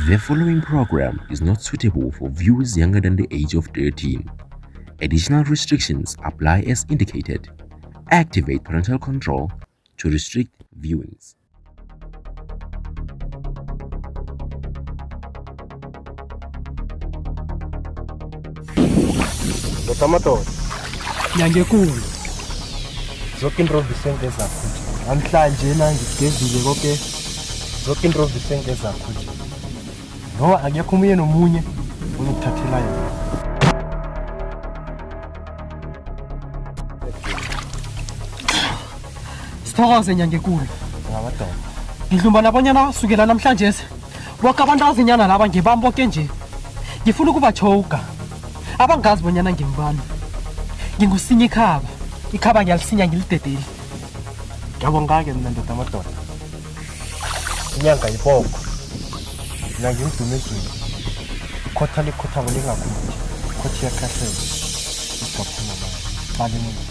The following program is not suitable for viewers younger than the age of 13. Additional restrictions apply as indicated. Activate parental control to restrict viewings. Tomato. Nyangenkulu. Zonke inrovu isenke zakho. Namhlanje ngigezile konke. Zonke inrovu isenke zakho nje. No, akekho umunye nomunye ozokuthathela yona. Sithokoze Nyangenkulu. Ngabadala. Ngidlumba nabonyana sukela namhlanje bonke abantu azinyana laba ngibami bonke nje. Ngifuna ukuba choka. Abangazi bonyana ngingibani. Ngingusinya ikhaba. Ikhaba ngiyalisinya ngilidedeli. Ngiyabonga ke mina ndoda amadoda. Inyanga yiboko. Mina ngimdume ezweni. Khotha likhotha ngolingakuthi. Khothi yakhahlele. Isigaphuma manje. Bali mina.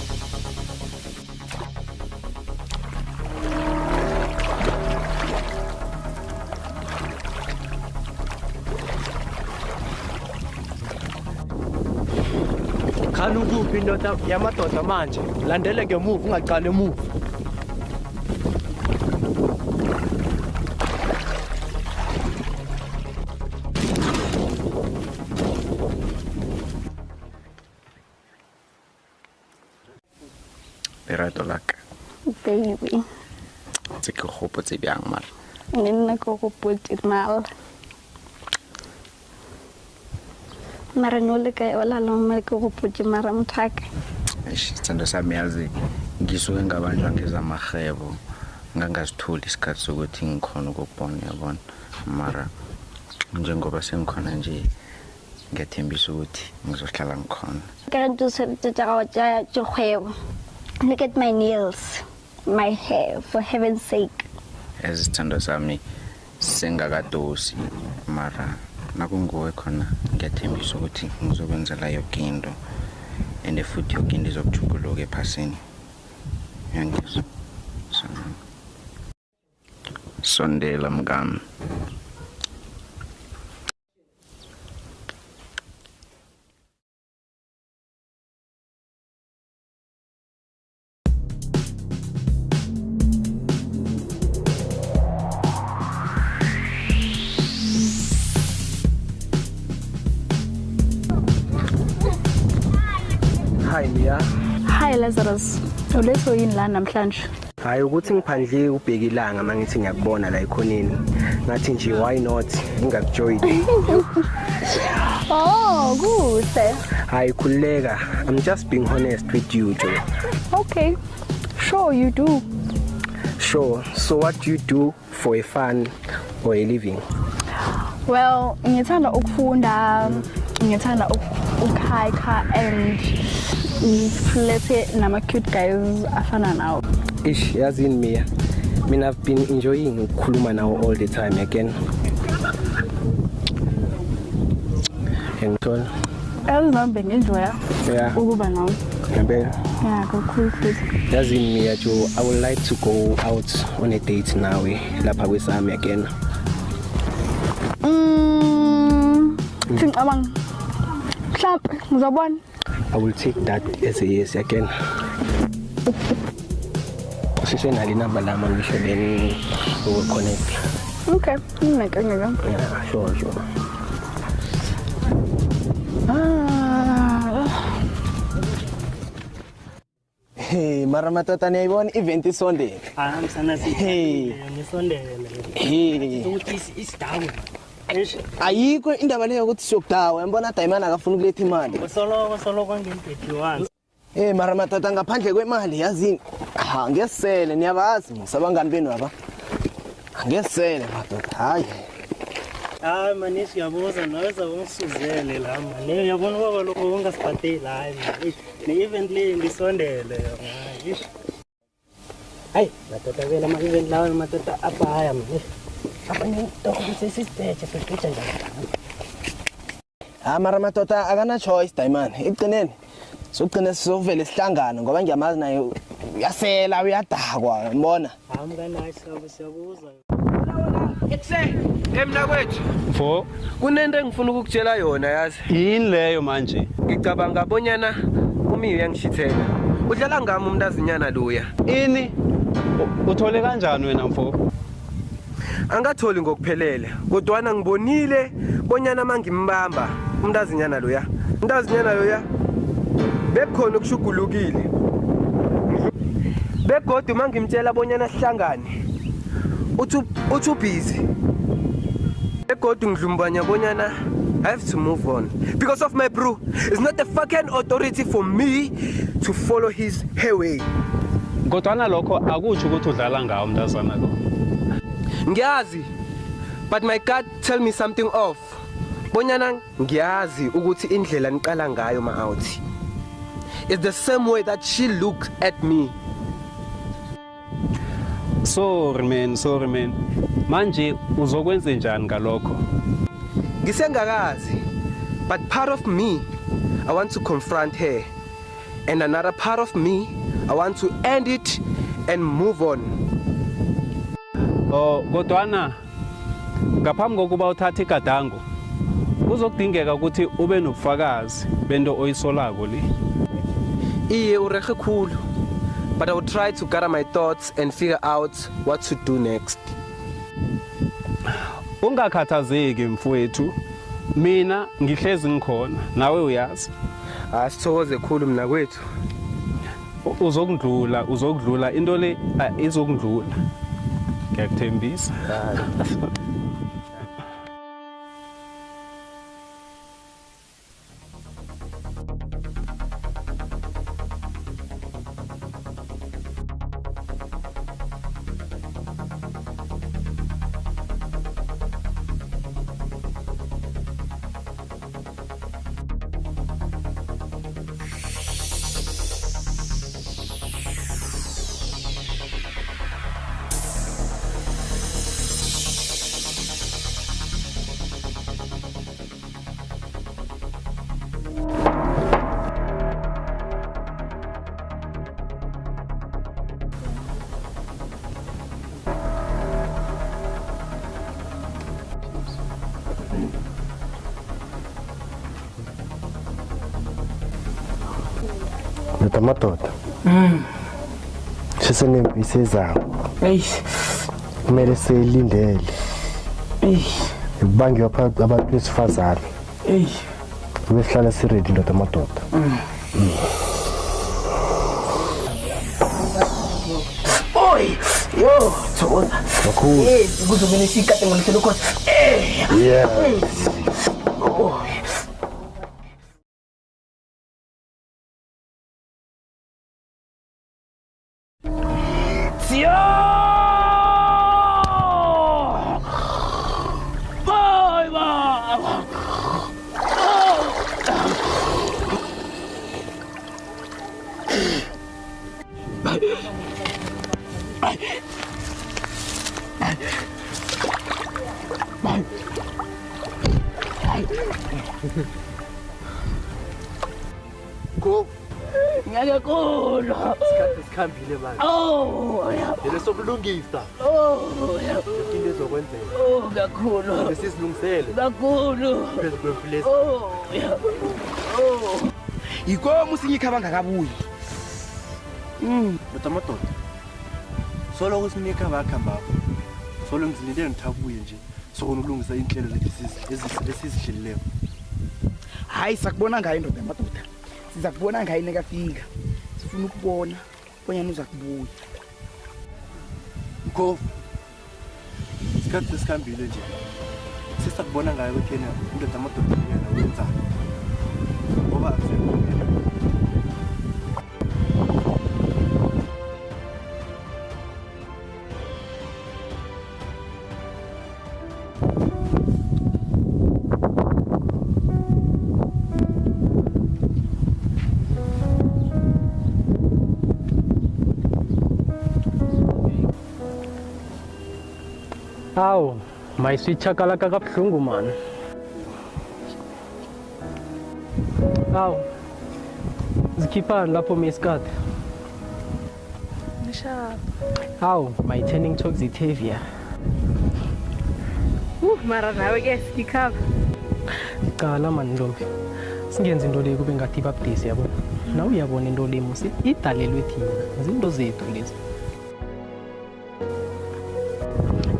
Ukuphi indoda yamadoda manje landele ngemuva ungaqala emuva Lerato la ka Baby, tse ke gopotse bjang mara nna go gopotse mal. Mara no le ka ola lo me go gopotse mara mthaka. isithando sami yazi ngisuke ngabanjwa ngezamahebo ngangazitholi isikhathi sokuthi ngikhona ukubona yabona mara njengoba sengikhona nje ngiyathembisa ukuthi ngizohlala ngikhona Ka ntse se tsa ja tshwebo. Look at my nails, my hair, for heaven's sake. isithando sami sengakadosi mara nakunguwe khona ngiyathembisa ukuthi ngizokwenzela yonke into and futhi yonke into izokujuguluka ephasini yangizwa sondela mngami Hi Mia. Hi Lazarus. Uletho yini la namhlanje? Hayi ukuthi ngiphandle ubheka ilanga mangithi ngiyakubona la ekhoneni. Ngathi nje why not ngingakujoin. Oh, good. Hayi khuleka. I'm just being honest with you, Joe. Okay. Sure you do. Sure. So what do you do for a fun or a living? Well, ngithanda ukufunda, ngithanda ukuhike and flirting nama cute guys afana nawo. Ish, yazini Mia. Mina I've been enjoying ukukhuluma nawo all the time again. Ngithola. Elizambe ngenjoya. Yeah. Ukuba nawo. Ngempela. Yeah, kakhulu futhi. Yazini Mia Joe, I would like to go out on a date nawe lapha kwesami again. Ngicabanga. Mhlawumbe ngizobona. I will take that as a yes again. Usisenali number lama ngisho then we will connect. Okay, ngeke. Yeah, sure. Hey, mara matata niyayibona event isondele. Ngisana Hey. ngisondele. Hey. Ukuthi isidawu. Ayikho indaba leyo ukuthi siyokudawa, yabona Diamond akafuna ukuletha imali. Soloko ngemphethiwana. Hey, mara matata ngaphandle kwemali yazini. Ngesele niyabazi musabangani benu aba. Ngesele matata, hayi. Hayi manje siyabuza naweza ungisuzele la manje. Uyabona baba lokho ungasiphatheli hayi. Ne-event le ngisondele yona. Hayi, matata vela ama-event lawa matata abhaya manje. Abanye toko sesisiteje sesiqeda njalo. Mara matata akana choice Diamond. Igcineni. Sogcina sizovela sihlangana ngoba ngiyamazi naye uyasela uyadakwa, ngibona. Hamka naye siyabuza. Emna kwethu Mfo, kunento engifuna ukukutshela yona yazi. yini leyo manje? Ngicabanga bonyana umiwe uyangishithela. Udlala ngami umntazinyana loya. Ini? Uthole kanjani wena mfo? Angatholi ngokuphelele. Kodwana ngibonile bonyana mangimbamba umntazinyana loya. Umntazinyana loya bekukhona ukushugulukile. Begodu mangimtshela bonyana sihlangane. Uthi busy. Begodu ngidlumbanya bonyana I have to move on because of my bro. It's not a fucking authority for me to follow his way. Kodwana lokho akutsho ukuthi udlala ngawo umntazana lo. Ngiyazi, but my gut tell me something off. Bonyana ngiyazi ukuthi indlela niqala ngayo ma-out. It's the same way that she looks at me. Sorry man. Manje uzokwenza njani ngalokho? Ngisengakazi, but part of me I want to confront her, and another part of me I want to end it and move on. Oh, kodwana ngaphambi kokuba uthathe igadango kuzokudingeka ukuthi ube nobufakazi bento oyisolako le. Iye urege khulu, but I will try to gather my thoughts and figure out what to do next. Ungakhathazeki mfowethu. Mina ngihlezi ngikhona, nawe uyazi. Asithokoze khulu mina kwethu. Uzokudlula into le izokudlula. Ngiyakuthembisa. Madoda. Sisenempi ezayo. Kumele siyilindele. Kubangiwa phakathi abantu besifazane. Besihlala siready ndoda madoda. Oi, yo, thokoza. Kakhulu. Kuzomela isikade ngolithelo khona. Yeah. Go. Ngiyakholwa. Isikhathi sikhambile manje. Oh, Yena sokulungisa. Into ezokwenzeka. ngiyakholwa. Besizilungisele. Kakhulu. Phezu kwemfulesi. Yikomo usinyikha bangakabuyi. Madoda. Solo kusinika bakhamba. Solo ngizilindele ngithabuye nje. Sokona ukulungisa inhlelo zethu esizihlileyo. Hayi sakubona ngayo ndoda madoda. Siza kubona ngayo nekafika. Sifuna ukubona bonyana uza kubuya. Go. Isikhathi sikhambile nje. Sisakubona ngayo kuthena indoda madoda yena wenza. Ngoba akusekho. Awu, mayisitshakalaka kabuhlungu man. Awu, zikhiphani lapho mesikade? Ngishapha. Awu, my turning toxicavia. Mara nawe ke sikhapha. Qala mani Ntombi. Singenza into le kube ngathi ibaptisi yabona. Nawe uyabona into le musi idalelwe thina. Izinto zethu lezi.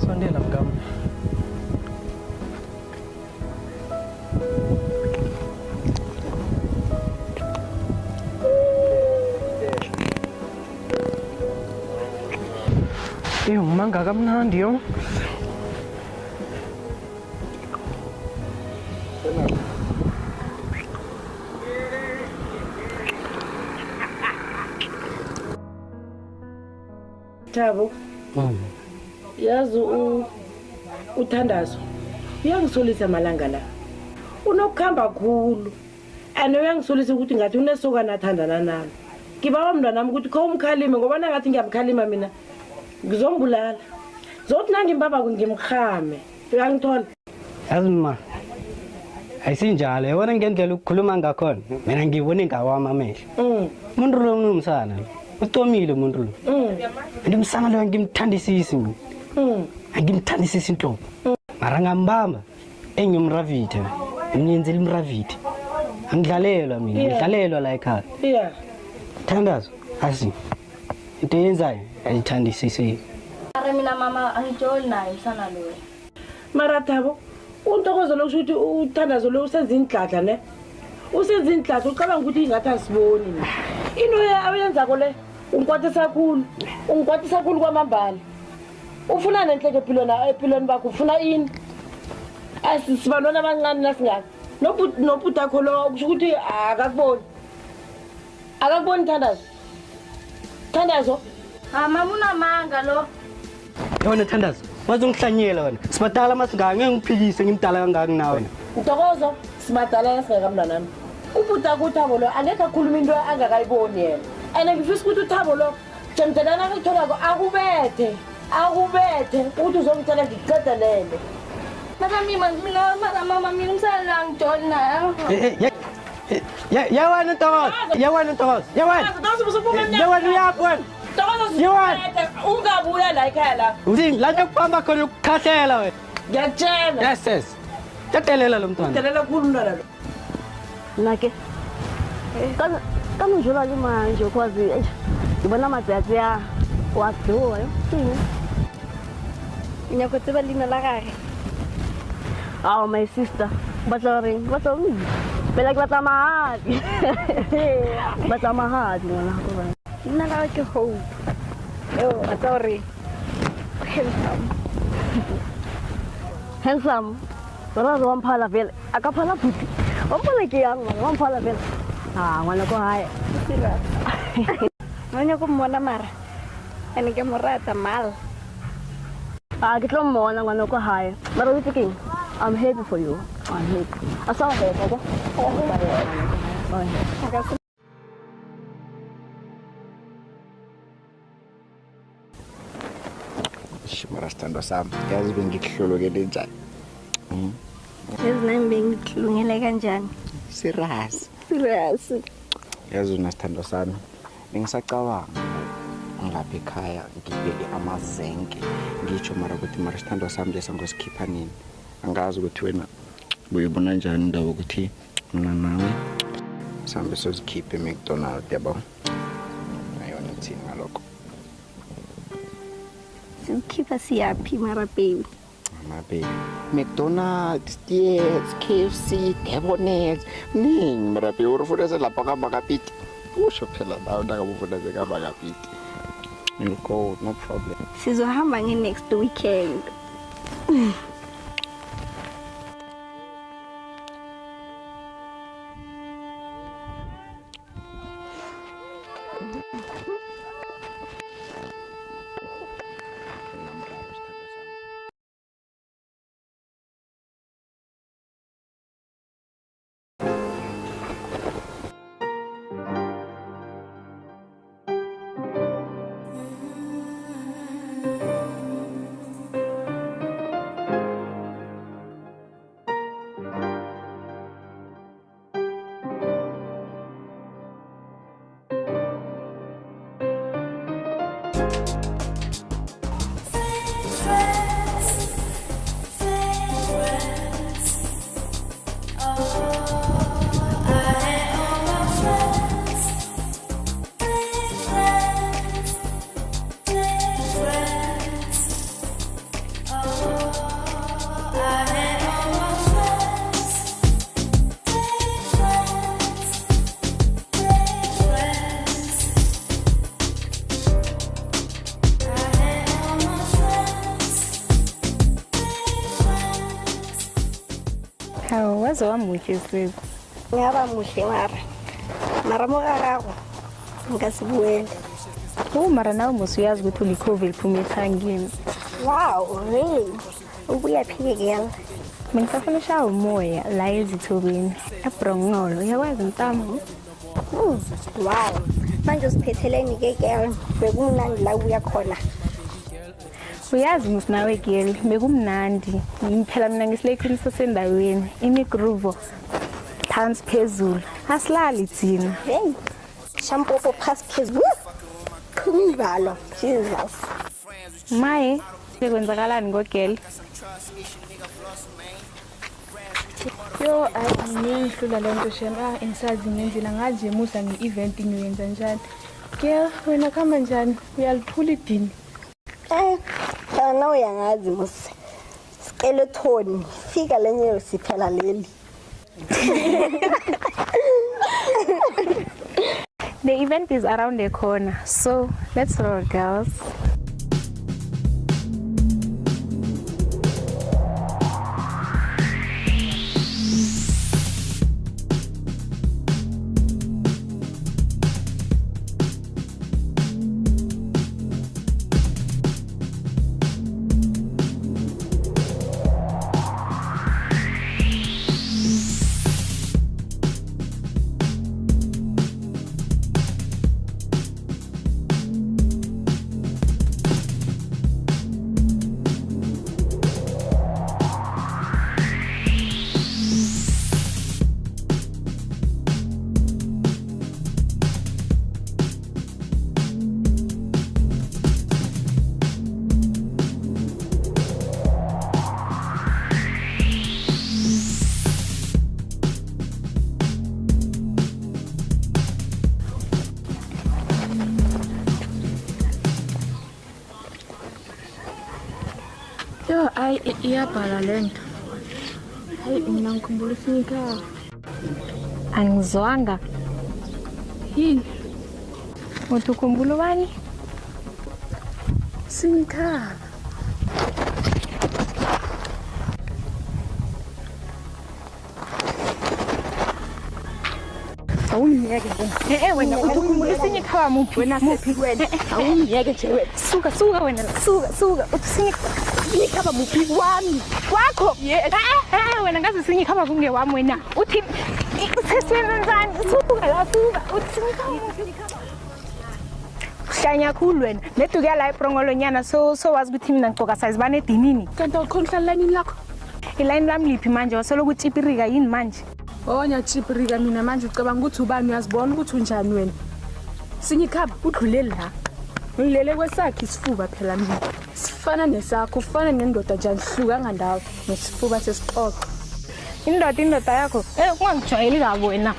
Sondela mngam. Ngimanga kamnandi yo. Thabo. Yazi uthandazo. Uyangisolisa malanga la. Unokukhamba kakhulu. Ane uyangisolisa ukuthi ngathi unesokana athandana nalo. Ngibawa mntwana nami ukuthi kho umkhalime ngoba ngathi ngiyamkhalima mina. Ngizombulala. Zothi nangimbaba ngimkhame. Uyangithola? Yazi ma. Ayisinjalo yabona ngendlela ukukhuluma ngakhona. Mina ngibone ngawami amehlo. Umuntu lo umsana. Utomile umuntu lo. Ndimsana lo ngimthandisisi mina. Angimthandisisi intombi. Mara ngambamba engimravithe. Ngiyenzela imravithe. Angidlalelwa mina, ngidlalelwa la ekhaya. Yeah. Thandazo, asi. Into yenzayo ayithandisisi. Mara mina mama angijoli naye sana lo. Mara Thabo, untokozo lokuthi uthandazo lo usezindladla ne? Usezindladla ucabanga ukuthi ingathi asiboni mina. Into ayenza kole ungikwatisa kakhulu kwamambala. Ufuna nenhleke empilweni bakho ufuna ini? Asisibalona abancane nasingaka. Nobhuta kho lo kusho ukuthi akakuboni. Akakuboni Thandazo. Thandazo? Mama unamanga lo. Yona Thandazo, wazongihlanyela wena. Sibadala masingaka ngeke ngiphikise ngimdala kangaka nawe. Ntokozo, sibadala nasingaka mntwana nami. Ubhuta kuThabo lo angeke akhuluma into angakayiboni yena. Ene ngifisa ukuthi uThabo lo jemdelana akutholako akubethe ukuthi uzongitshela ngikuqedelele. Mama mina umsala ngijoli naye. Yawana Ntokozo. Yawana uyakho. Ungabuya la ekhaya la. Uzini la kuhamba khona ukukhahlela wena. Ngiyatshela. Yes. Tatelela lo mntwana. Tatelela kukhulu mntwana lo. Nake. Kama njula manje kwazi ngibona matsatsi ya wadoa yo. Nyakotseba lina la gage. Oh my sister. Batla Bela ke batla mahadi. Batla mahadi ngwana go ba. Nna la ke hope. Yo, sorry. Handsome. Bara ro amphala vele. Akaphala phuti. Amphala ke yang amphala vele. Ngwana ko hae. Ngwana ko mmona mara. Ene ke mo rata mal. Ke tlo mmona ngwana ko hae. Mara o tsekeng. I'm happy for you. I'm happy. I saw her, okay? Okay. Shimara stando sam. Yazi bengihlolokele njani. Yazi nami bengihlungele kanjani. Serious. Yazi unasithando sami. Bengisacabanga ngilapha ekhaya ngibeke amazenke. Ngitsho mara ukuthi mara sithando sami lesa ngosikhipha nini. Angazi ukuthi wena uyibona njani indawo ukuthi mina nawe sambe sozikhiphe eMcDonald's yabo. Ayona thini ngalokho. Sikhipha siyaphi mara baby. Baby. McDonald's, yes, KFC, Debonair. Mara baby urufuna selapha kaMakapiti. Usho phela nawe ndakabufuna kaMakapiti. You go, no problem. Sizohamba next weekend. Hawu waze wamuhle sisi. Ngaba muhle mara mogagago ngasibuele. Mara nawe musuyazi ukuthi ulikhove liphuma ethangini. Wow, really? Ubuya phike girl. Bengisafuna ushawa umoya la ezithobeni eBrongolo. Uyakwazi mntamo? Wow. Manje usiphetheleni ke girl. Bekumnandi la uya khona. Uyazi musinawe girl, bekumnandi. Phela mina ngisilekhulisa sendaweni, imigruvo phansi phezulu. Asilali thina. Hey. Shampopo phansi phezulu. Khumivalo. Jesus. Maye, sekwenzakalani ngogirl? Yo, ngihlula lento shema ensazi ngenzela ngaje musa nge-event ngiyenza njani. Girl, wena khamba njani? Uyaliphula idini. Kana uyangazi musa. Skeleton, fika lenye siphela leli. The event is around the corner, so let's roll, girls. Yo, iyabhala lento. Hayi mina ngikhumbula usinika. Angizwanga. Yini? Uthi ukhumbula bani? Sinika. Awungiyeke nje. Wena uthi ukhumbula isinika wami uphi? Wena wena. Awungiyeke nje wena. Suka wena. Suka. Uthi isinika baba uphi wami? Wakho. Wena ngazi isinika baba kungewami wena. Uthi usesenzani? Suka la suka. Uthi isinika uphi? Hlanya khulu wena. Neduke la eBrongolo nyana so wazi ukuthi mina ngcoka size bane edinini. Kanti ukhonhla line lakho. Iline lami liphi manje wasolo ukuthi ipirika yini manje? Oh nyachiprika mina manje ucabanga ukuthi ubani uyazibona ukuthi unjani wena. Sinyikhaba udlulele la. Ngilele kwesakhe isifuba phela mina. Sifana nesakho, ufana nendoda nje hluka ngandawo nesifuba sesixoxo. Indoda yakho ungangijwayeli kabi wena.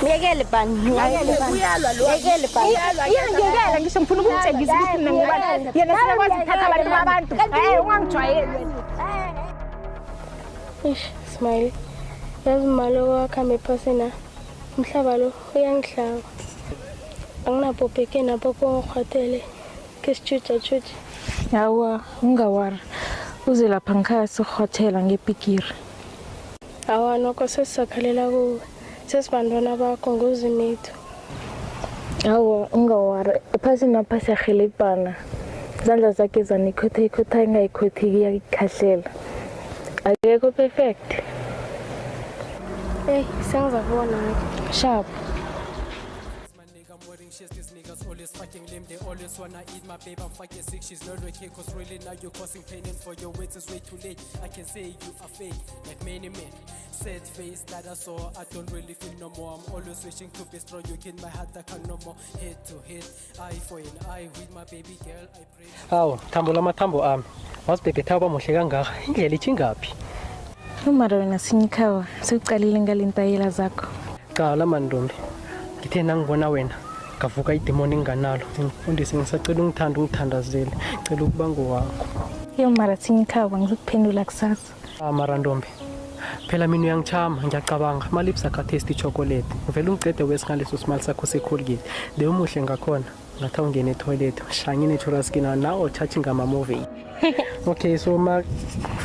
Ngiyekele bani. Uyalwa lo. Ngiyekele bani. Ngiyekela ngisho ngifuna ukutshengisa ukuthi mina ngubani. Yena siyakwazi ukuthatha abantu. Ungangijwayeli wena. Smile. Yazi malo wakhambe ephasena. Umhlaba lo uyangihlaba. Anginapho bheke napho kongikhwathele. Kesitshutsha. Yawa, ungawari. Uze lapha ngikhaya sikhwathela ngepikiri. Awa nokho sesisakhalela kuwe. Sesibantwana bakho ngozimitho. Awa, ungawari. Ephaseni apha siyarhelebhana. Izandla zakhe zanikhotha ingayikhothi iyakhahlela. Akekho perfect. Hey, sengizabona. Sharp. These niggas always fucking lame, they always wanna eat my babe. I'm fucking sick, she's not okay, cause really now you're causing pain. And for your weight is way too late. I can say you are fake, like many men. Sad face that I saw, I don't really feel no more. I'm always wishing to be strong, you kill my heart, I can no more. Head to head, eye for an eye, with my baby girl, I pray. Awu, thambo lamathambo ami. Wasibhebhetha bamuhle kangaka, indlela ithingaphi? Umara wena sinyikhawa, sekuqalile ngalentayela zakho. Qala mandombi. Ngithe nangibona wena. Ngavuka idemoni nganalo. Ngifundise ngisacela ungithandazele. Ngicela ukuba ngowakho. Mara sinyikhawa ngizokuphendula kusasa. Marandombe. Phela mina uyangichama ngiyacabanga ama-lips akho taste chocolate. Uvela ungiqede wesingaleso smile sakho seColgate. Leyo muhle ngakhona. Ngathi ungene etoilet, shanye natural skin now touching ngama-movie. Okay, so ufuna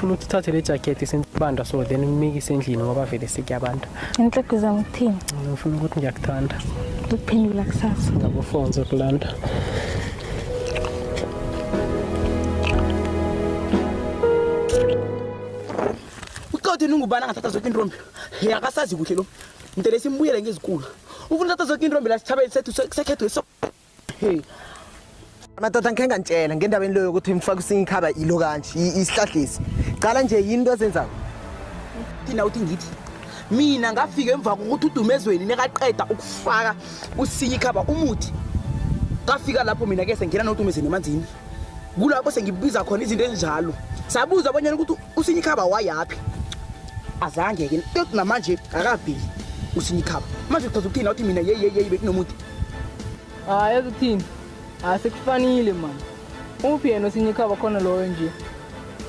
ukuthi uthathe le jacket sentibanda so then umikise endlini ngoba vele sekuyabantu. Inhloko zami kuthini? Ngifuna ukuthi ngiyakuthanda. Ukuphendula kusasa. Ngabofonzo kulanda. Uqothe ningubana ngathatha zonke intombi. Yakasazi kuhle lo. Intele simbuyele ngezikulu. Ufuna uthatha zonke intombi la sithabele sethu sekhetho eso. Hey. Madoda ngeke ngantshela ngendabeni leyo ukuthi imfaka usingikhaba ilo kanje isihlahlisi. Qala nje yini ozenzayo. Thina uthi ngithi mina ngafika emva kokuthi udumezweni nekaqeda ukufaka usingikhaba umuthi. Ngafika lapho mina ke sengena nodumezweni emanzini. Kulapho sengibiza khona izinto ezinjalo. Sabuza abanyana ukuthi usingikhaba wayapi. Azange ke namanje akabhili usingikhaba. Manje uthatha ukuthina uthi mina ye bekinomuthi. Yazi uthini? Asikufanile man. Uphi yena usingikhaba khona loyo nje.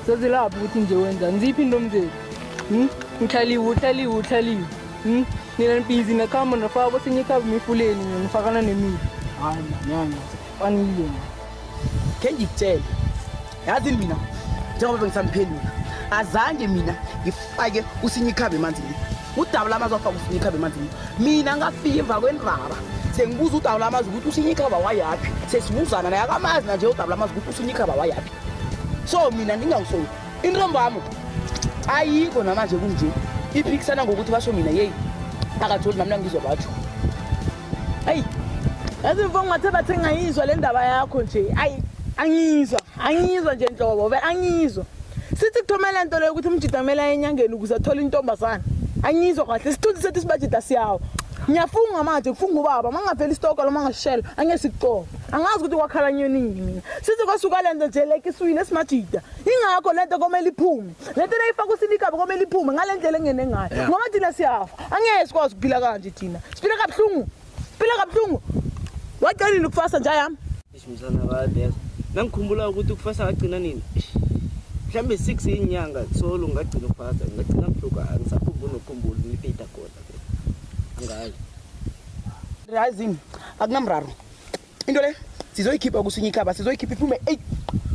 Sezilapha ukuthi nje wenza nziphi into mzeli. Uhlaliwe. Nina busy nakhamba nafabo singikhaba emifuleni nifakana nemithi. Hayi manyana, fanile. Ke ngikutshela. Yazi mina njengoba bengisamphendula. Azange mina ngifake usingikhaba emanzini. Udabula amazi afaka usingikhaba emanzini. Mina ngafika emva kwendraba. Sengibuza udabula amazi ukuthi usingikhaba wayapi. Sesibuzana naye akamazi nje udabula amazi ukuthi usingikhaba wayapi. So mina ngingawusoyi. Intombami ayikho namanje kunje. Iphikisana ngokuthi basho mina yeyi. Akatholi nami ngizwa batho. Hey. Yazi mfo ngathi bathe ngayizwa le ndaba yakho nje. Angizwa nje nhlobo, vele angizwa. Sithi kuthomela into leyo ukuthi umjidamela enyangeni ukuze athole intombazana. Angizwa kahle sithunzi sethi sibajida siyawo. Ngiyafunga manje kufunga ubaba mangavela istoko lo mangashela angesikuqoba. Angazi ukuthi kwakhala nyonini mina. Sithi kwasuka lento nje like iswini esimajida. Ingakho lento komela iphume. Lento leyifaka usinikaba komela iphume ngalendlela engene ngayo. Ngoba thina siyafa. Angeke sikwazi ukuphila kanje thina. Siphila kabuhlungu. Waqalile ukufasa nje yami. Ishimsana kade. Nangikhumbula ukuthi ukufasa agcina nini? Mhlambe 6 inyanga solo ngagcina ukufasa, ngagcina mhluka ngisakhumbula nokhumbula niphetha khona. Angazi. Razini akunamraro. Into le sizoyikhipha kusingikhaba, sizoyikhipha iphume 8.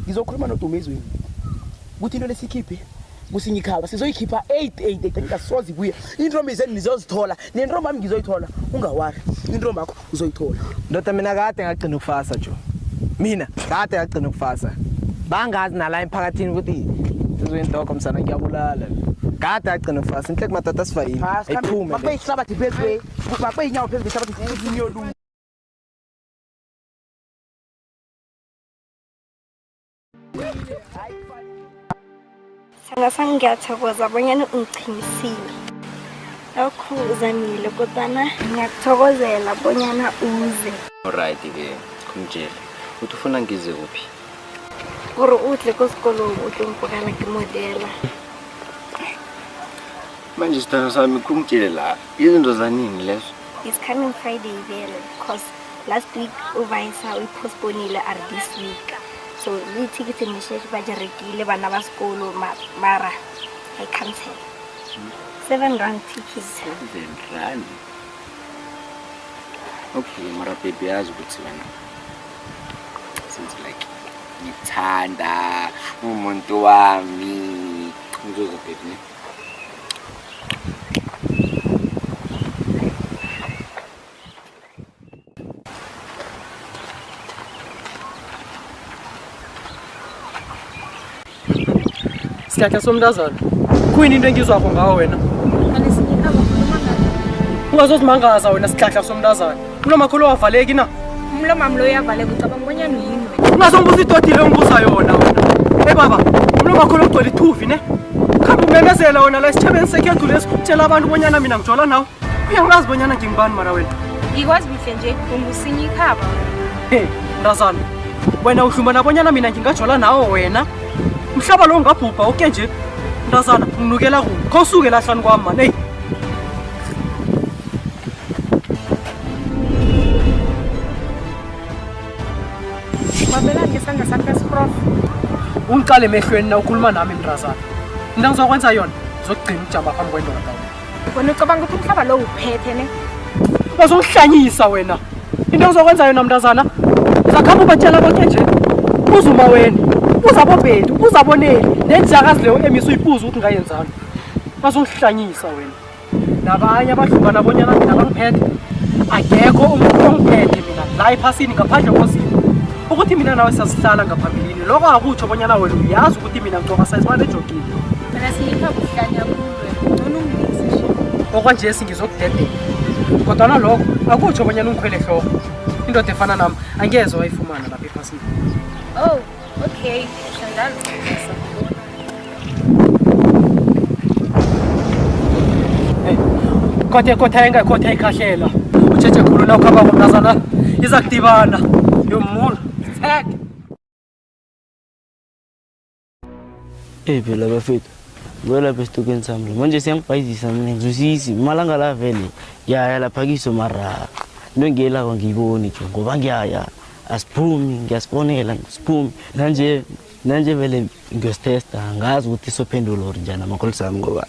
Ngizokhuluma noDumezweni. Ukuthi into le sikhiphe kusingikhaba, sizoyikhipha 8 ngasozi buye. Intombi zeni nizozithola, nentombi ami ngizoyithola. Ungawari. Intombi yakho uzoyithola. Ndoda mina kade ngagcina ukufasa nje. Mina kade ngagcina ukufasa. Bangazi nala emphakathini ukuthi sizoyintoko msana ngiyabulala. Kade ngagcina ukufasa. Inhle kumadoda sifayini. Ayiphume. Bakuyihlabathi phezwe. Bakuyinyawo phezwe ihlabathi inyolu. Sana ngiyathokoza bonyana ungichinisile. Lokho uzamile kodwa ngiyakuthokozela bonyana uze. Alright ke kumtshela. Uthi ufuna ngize kuphi? Gore utle kosikolo utompokana ke modela. Manje sithando sami kumtshele la. Izinto zanini lezo? It's coming Friday vele because last week uVaisa we postponed this week. So the ticket in the bajarekile bana ba sekolo mara I cancel. 7 rand ticket. 7 rand. Okay, mara baby yazi ukuthi wena. Seems like ngithanda umuntu wami. Ngizoza baby. Siyakhe somntazana. Kuyini into engizwakho ngawo wena? Alisinyikaba khuluma ngayo. Ungazozimangaza wena sihlahla somntazana. Unomakhulu wavaleki na? Umlomami lo uyavaleka ucabanga bonyana uyini wena. Ungazongibuza idodile ongibuza yona wena. Hey baba, umlomakhulu ogcwele ithufi ne? Khamba umemezela wena la isitjhabeni sekhethu lesi kutshela abantu bonyana mina ngijola nawo. Uyangazi bonyana ngingibani mara wena. Ngikwazi bihle nje ungusinyikhaba. Hey, mntazana. Wena uhlumana bonyana mina ngingajola nawo wena. Mhlaba lo ngabhubha oke nje. Mntazana, nginukela ku. Khosuke lahlani kwami man. Hey. Babela ngesandla sakhe prof. Ungiqale emehlweni na ukhuluma nami mntazana. into engizokwenza yona ngizogcina ukujama phambi kwendoda wena ucabanga ukuthi umhlaba lo uphethe ne bazongihlanyisa wena into engizokwenza yona mntazana uzakhamba ubatshela bonke nje buza umaweni buza bobhedu buza boneli nenjakazi leyo emisa uyibuza ukuthi ngayenzani bazongihlanyisa wena nabanye abahlukana bonyana mina bangiphethe akekho umuntu ongiphethe mina la ephasini ngaphandle kozini ukuthi mina nawe sasihlala ngaphambilini lokho akutsho bonyana wena uyazi ukuthi mina ngicoma sayizimane ejogini mina siyipha kuhlanya kulwe noma ungizishe okwanje singizokudedela kodwa lokho akutsho bonyana ungikhwele ehloko indoda efana nami angeze wayifumana lapha ephasini. Oh, okay. Shandalo. Khotha ikhahlela ujeje khulu la ukhamba ngomntazana iza kudibana yomuntu thek phela bafethu welapha esitukweni sami manje siyangibhayizisa mina ngizwisisi malanga la vele ngiyaya laphakiso mara into ngiyelako ngiyiboni nje ngoba ngiyaya asiphumi ngiyasibonela ngisiphumi nanje vele ngiyositesta ngazi ukuthi sophendula njani amakholisi ami ngoba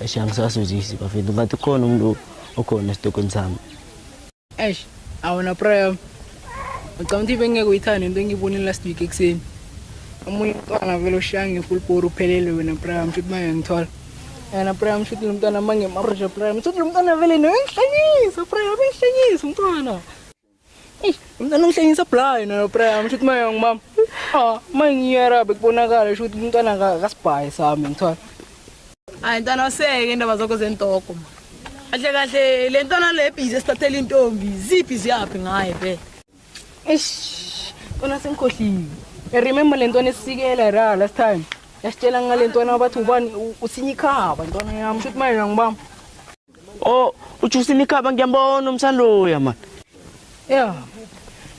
ngisasuzisi bafethu ngathi khona umuntu okhona esitukweni sami. Awona prayer ngicabanga ukuthi bengeke uyithande into engiyibonile last week ekuseni omunye umntwana vele ushange full uphelele wena prayer mshuthi manje ngithola yena prayer mshuthi lo mntwana mange marusha prayer mshuthi lo mntwana vele noyihlanyisa prayer uyihlanyisa umntwana umntwana ungihlanyisa blind na prayer mshuthi manje ngimama manje ngiyara bekubonakala shuthi umntwana akasibhayi sami ngithola ntwana useke indaba zakho zentoko kahle le ntwana le busy esithathela intombi ziphi ziyaphi ngaye phela kona sengikhohliwe remember le ntwana esisikela ra last time yasitshela ngale ntwana bathi ubani usinyikhaba ntwana yami shuthi manje ngibamba uthi usinyikhaba ngiyambona umsaloya man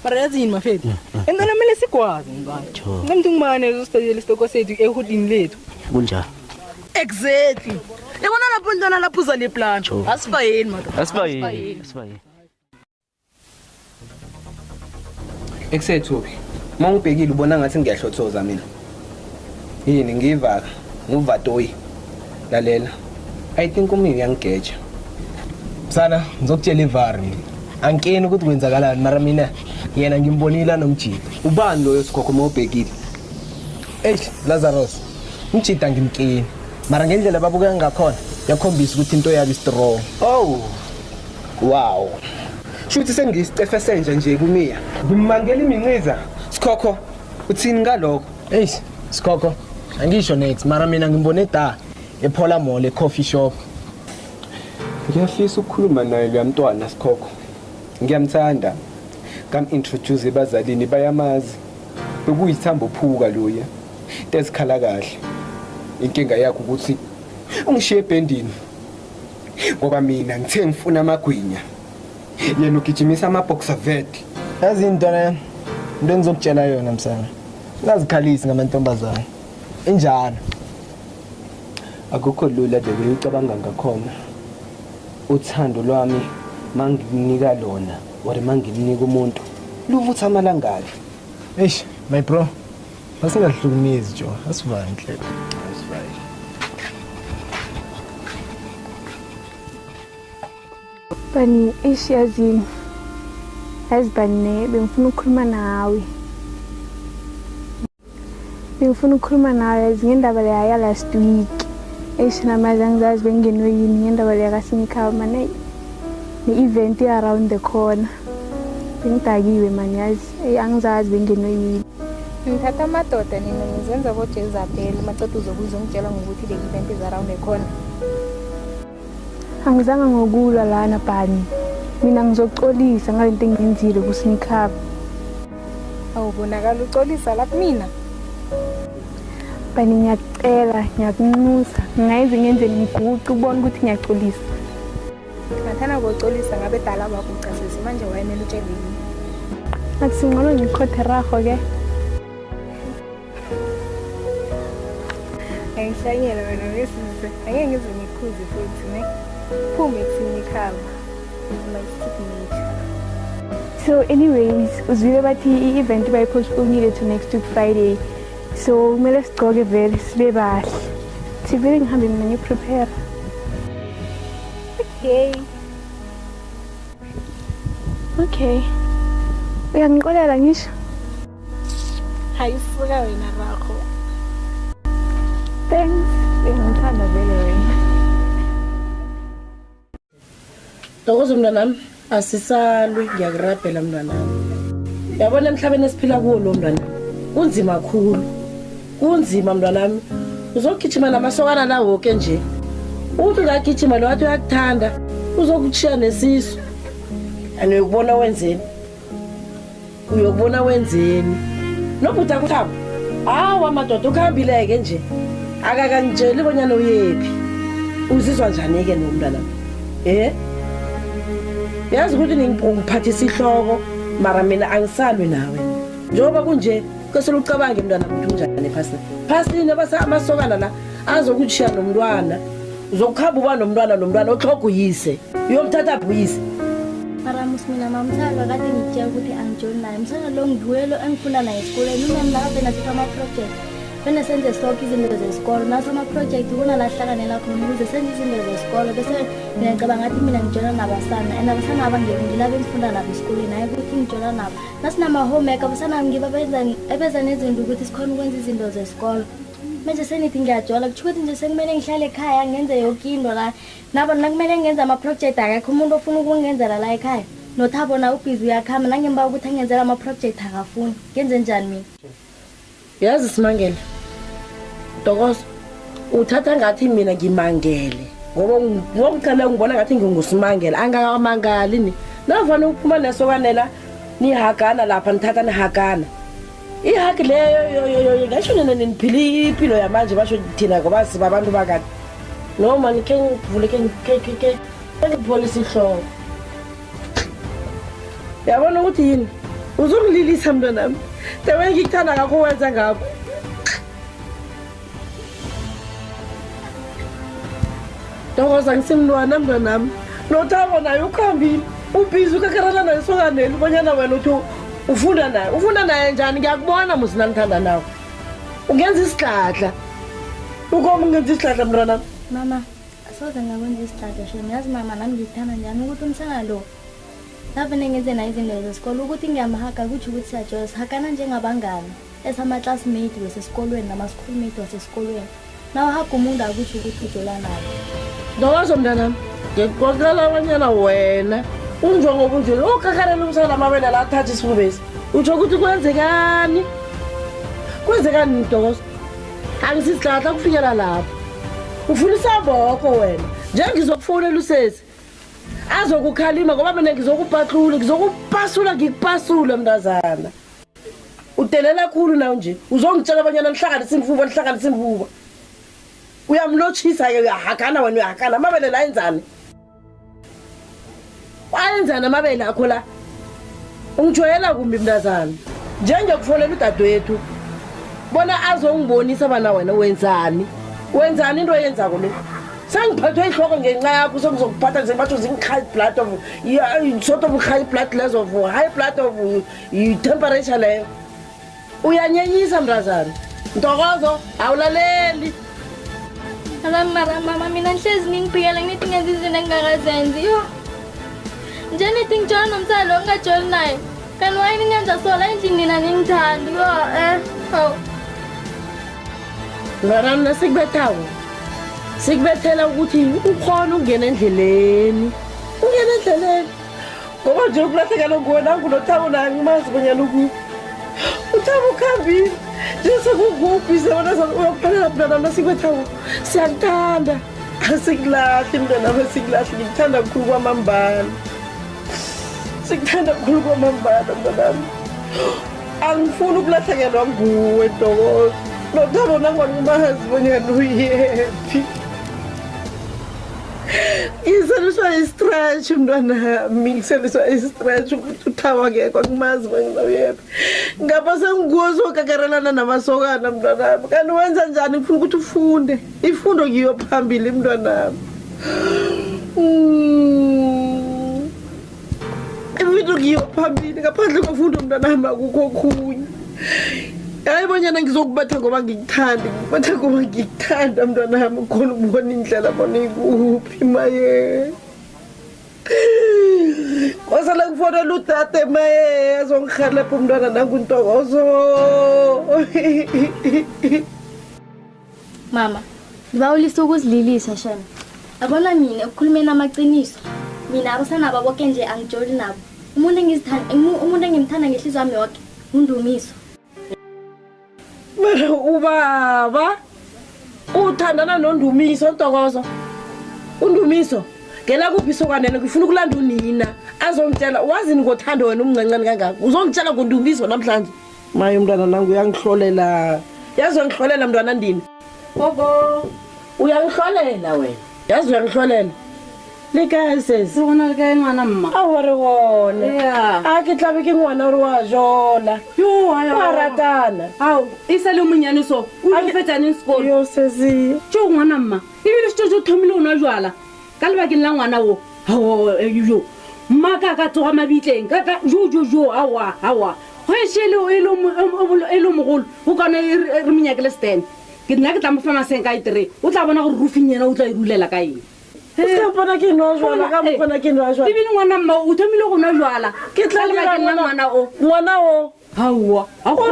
mara yazini mafethu entwana mele sikwazi ngibani ngamntu ngibane uzosithathela isitoko sethu ehudini lethu kunjani exactly yabona lapho ntwana lapho uza le plan asifayeni mara asifayeni Eksethupi mawubhekile ubona ngathi ngiyahlothoza mina yini ngivaka nguvatoyi lalela I think umi uyangigeja sana ngizokutshela ivari ankeni ukuthi kwenzakalani mara mina yena ngimbonile nomjida ubani loyo sikhokho mawubhekile Lazarus umjida ngimkeni mara ngendlela babuka ngakhona yakhombisa ukuthi into yabi strong wow shuthi sengisicefe senje nje kumiya ngimangela iminqiza sikhokho uthini ngalokho sikhokho angisho next mara mina ngimbone da ePola Mall ecoffee shop ngiyafisa ukukhuluma naye lo mntwana sikhokho ngiyamthanda introduce ebazalini bayamazi bekuyithamba ophuka loya tesikhala kahle inkinga yakho ukuthi ungishiye ebhendini ngoba mina ngithe ngifuna amagwinya yena ugijimisa amaboxer vet yazi intwana into engizokutshela yona msana ngazikhalisi ngamantombazana injalo akukho lula de uyicabanga ngakhona uthando lwami manginika lona or manginika umuntu luvutha amalangala my bro masingahlukumezi jo asivale inhlelo asivale Bani yazini azibane bengifuna ukukhuluma nawe ngendaba leya last week namazi angizazi bengenwe yini ngendaba leya kaSinyikhaba mane ne-event around the corner bengidakiwe mani yazi angizazi bengenwe yini ngithatha amadoda nina ngizenza boJezabel maceda uzokuza ungitshela ngokuthi le event is around the corner angizanga ngokulwa lana bani mina ngizoxolisa ngalento engiyenzile kuSinyikhaba awubonakala uxolisa lapha mina bani ngiyacela ngiyakunxusa ngayenze ngendlela ngiguqe ubone ukuthi ngiyaxolisa ngathana ngoxolisa ngabe dala bakuchasisa manje wayemela utshele yini akusingcono ngikhothe raho ke ngishanyela wena ngesizwe angeke ngize ngikhuze futhi ne phume kuSinyikhaba my signature. So anyways uzwile bathi i-event bayipostponile to next week Friday so kumele sigcoke vele sibe bahle Ngithi vele ngihambe mina ngiprepare. Okay. Uyangixolela ngisho? Hayi suka wena rakho. Thanks. Ngithanda vele wena. Dokozo mntanami, asisalwe ngiyakurabhela mntanami. Yabona emhlabeni esiphila kuwo lo mntwana. Kunzima kakhulu. Kunzima mntanami. Uzogijima namasokana nawo ke nje. Uthi ngagijima lo wathi uyakuthanda. Uzokutshiya nesisu. Uyokubona wenzeni. Uyokubona wenzeni. Nobutha kuthabo. Hawa madoda ukhambileke nje. Akakangitsheli bonyana uyephi. Uzizwa njani ke nomntwana? Yazi ukuthi ngiphathisa ihloko mara mina angisalwe nawe. Njoba kunje kwesela ucabange mntwana ukuthi unjani phasini. Phasini basa amasokana la azokutshiya nomntwana. Uzokuhamba uba nomntwana oxhoga uyise. Uyomthatha buyise. Mara musmina mamthalo kade ngitshela ukuthi angijoni naye. Msana lo ngibuye lo engifunda naye esikoleni. Umama la vena sithi ama-project. Vena senze stock izinto zesikolo. Naso ama-project kunalahlanganela khona ukuze senze izinto zesikolo. Bese ngiyacabanga ngathi mina ngijona nabasana. And abasana abangilabo engifunda nabo esikoleni. Hayi ukuthi ngijona nabo. Nasinama-homework abasana ngiba ebeza nezinto ukuthi sikhona ukwenza izinto zesikolo. Manje senithi ngiyajola kusho ukuthi nje sekumele ngihlale ekhaya ngenze yonke into la. Nabo nakumele ngenza ama-project akekho umuntu ofuna ukungenzela la ekhaya. Nothabo na ubhizi uyakhama nangemba ukuthi angenzela ama-project akafuni. Ngenze njani mina? Yazi Simangele. Dokozo uthatha ngathi mina ngimangele. Ngoba ngomqala ngibona ngathi ngingusimangele. Angakamangali ni. Navana ukuphuma nesokwanela nihagana lapha nithatha nihagana. Ihaki leyo ngisho nina niphili impilo yamanje basho thina ngoba siba abantu bakade. No man can vule ke police ihloko. Yabona ukuthi yini? Uzongililisa mntwana. Tewe ngikuthanda ngakho wenza ngakho. Dokoza ngisimntwana mntwanami. Nothabo naye ukhambile. Ubhizi ukakarana naye sokaneli bonyana wena uthi ufunda naye njani ngiyakubona musina ngithanda nawe. Ungenza isidladla. Ukoma ungenza isidladla mntwana. Mama, asoze ngakwenza isidladla shini. Yazi mama nami ngithanda njani ukuthi umsana lo. Lavene ngenze naye izinto zesikolo ukuthi ngiyamahaka kuthi ukuthi siyajola sihakana njengabangani. Esama classmate wasesikolweni nama-schoolmate wasesikolweni. Nawe haga umuntu akuthi ukuthi ujola naye. Dokozo mntanami, ngikuxoxela abanyana wena. Unjongo bunjeni okakarela umsana amabele la athatha isifubesi. Utsho ukuthi kwenzekani? Kwenzekani Dokozo? Angisisidladla kufikela lapho. Ufuna isabokho wena. Njengizokufonela usesi. Azokukhalima ngoba mina ngizokuphatlula, ngizokupasula ngikupasule mntazana. Udelela kakhulu nawe nje. Uzongitshela abanyana nihlanganisa imfuba. Uyamlotshisa ke uyahakana wena uyahakana amabele la enzani? Wayenzana amabele akho la. Ungijwayela kumbi mntazana. Njengekufonela udadewethu. Bona azongibonisa bana wena wenzani? Wenzani into oyenzako le? Sengiphathwe ihloko ngenxa yakho sengizokuphatha ngisebatho high blood of sort of high blood levels of high blood of temperature leyo. Uyanyenyisa mntazana. Ntokozo awulaleli. Mama mina ngihlezi ngingibhikela ngithi ngenza izinto engingakazenzi yo. Nje nithi ngijona nomsalo ongajoli naye. Kanti wayini ngenza sola endlini nina ningithandi yo Mntwana nasikubethawo. Sikubethela ukuthi ukhona ungena endleleni. Ungena endleleni. Ngoba nje ukulahlekela ngona ngunothabo naye ngimazi bonyana ukuphi. Uthabo ukhambile. Nje sekunguphi sebona uyokuphelela mntwana nasikubethawo. Siyakuthanda. Asikulahli mntwana asikulahli ngikuthanda kakhulu kwamambala. Sikuthanda kakhulu kwamambala mntwana. Angifuni ukulahlekelwa nguwe Dokozo. Nothabo nangona ngimazi bonyana uyephi. Ngiseliswa i-stretch mntwanami, ngiseliswa i-stretch ukuthi uThabo akekho angimazi bonyana uyephi. Ngapha sengikuzo okakarelana namasokana mntwanami. Kanti wenza njani ngifuna ukuthi ufunde. Ifundo ngiyo phambili mntwanami. Ifundo ngiyo phambili ngaphandle kofundo mntwanami akukho okhunye. hayi bonyana ngizokubatha ngoba ngikuthanda ngibatha ngoba ngikuthanda mntwana wami khona ubona indlela bona ikuphi maye kwasala kufonela udade maye azongirhelebha umntwana nanguntokozo. Mama, ngibawulisa ukuzililisa shana. Abona mina ukukhulumeni amaqiniso. Mina abasanaba bonke nje angijoli nabo. Umuntu engimthanda ngehliziyo yami yonke uNdumiso. Mara ubaba uthandana noNdumiso Ntokozo. uNdumiso ngena kuphi sokwanene ngifuna ukulanda unina azongitshela wazini ngothando wena umncancane kangaka uzongitshela ngoNdumiso namhlanje. Maye umntwana nangu uyangihlolela yazi uyangihlolela mntwana ndini gogo uyangihlolela wena yazi uyangihlolela likae sesi bona likae ngwana mma awore wona yeah ke tlabe ke ngwana re wa jola yo aya wa ratana aw isale umunyane so o fetsa neng sekolo yo sesi tjo ngwana mma ibile sitjo thomile ona jwala ka lebakeng la ngwana wo yo mmaka ka tsoga mabitleng ka jo awa go shele elo mogolo o kana re menyakele stand ke nna ke tla mo fa maseng ka itere o tla bona gore roofing yena o tla irulela ka eng se bona ke no jwala ka mo bona ke no jwala ibile ngwana mma o thomile go nwa jwala ke tla le ngwana o hawa a go